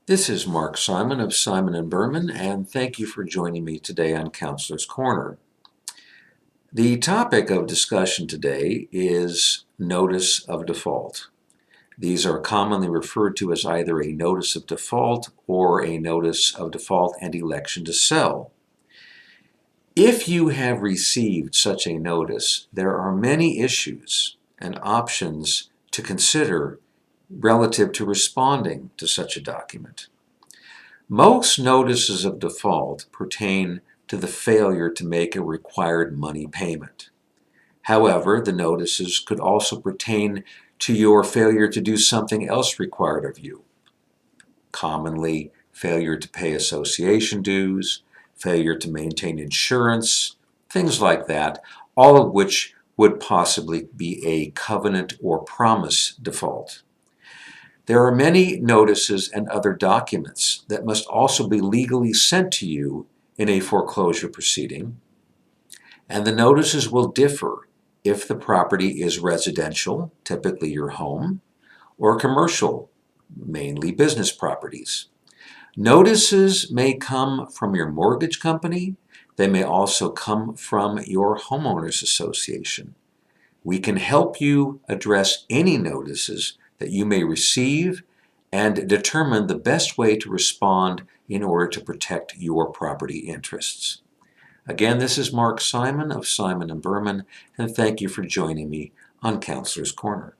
This is Mark Simon of Simon and Berman, and thank you for joining me today on Counselor's Corner. The topic of discussion today is notice of default. These are commonly referred to as either a notice of default or a notice of default and election to sell. If you have received such a notice, there are many issues and options to consider relative to responding to such a document. Most notices of default pertain to the failure to make a required money payment. However, the notices could also pertain to your failure to do something else required of you. Commonly, failure to pay association dues, failure to maintain insurance, things like that, all of which would possibly be a covenant or promise default. There are many notices and other documents that must also be legally sent to you in a foreclosure proceeding, and the notices will differ if the property is residential, typically your home, or commercial, mainly business properties. Notices may come from your mortgage company. They may also come from your homeowners association. We can help you address any notices that you may receive and determine the best way to respond in order to protect your property interests. Again, this is Mark Simon of Simon and Berman, and thank you for joining me on Counselor's Corner.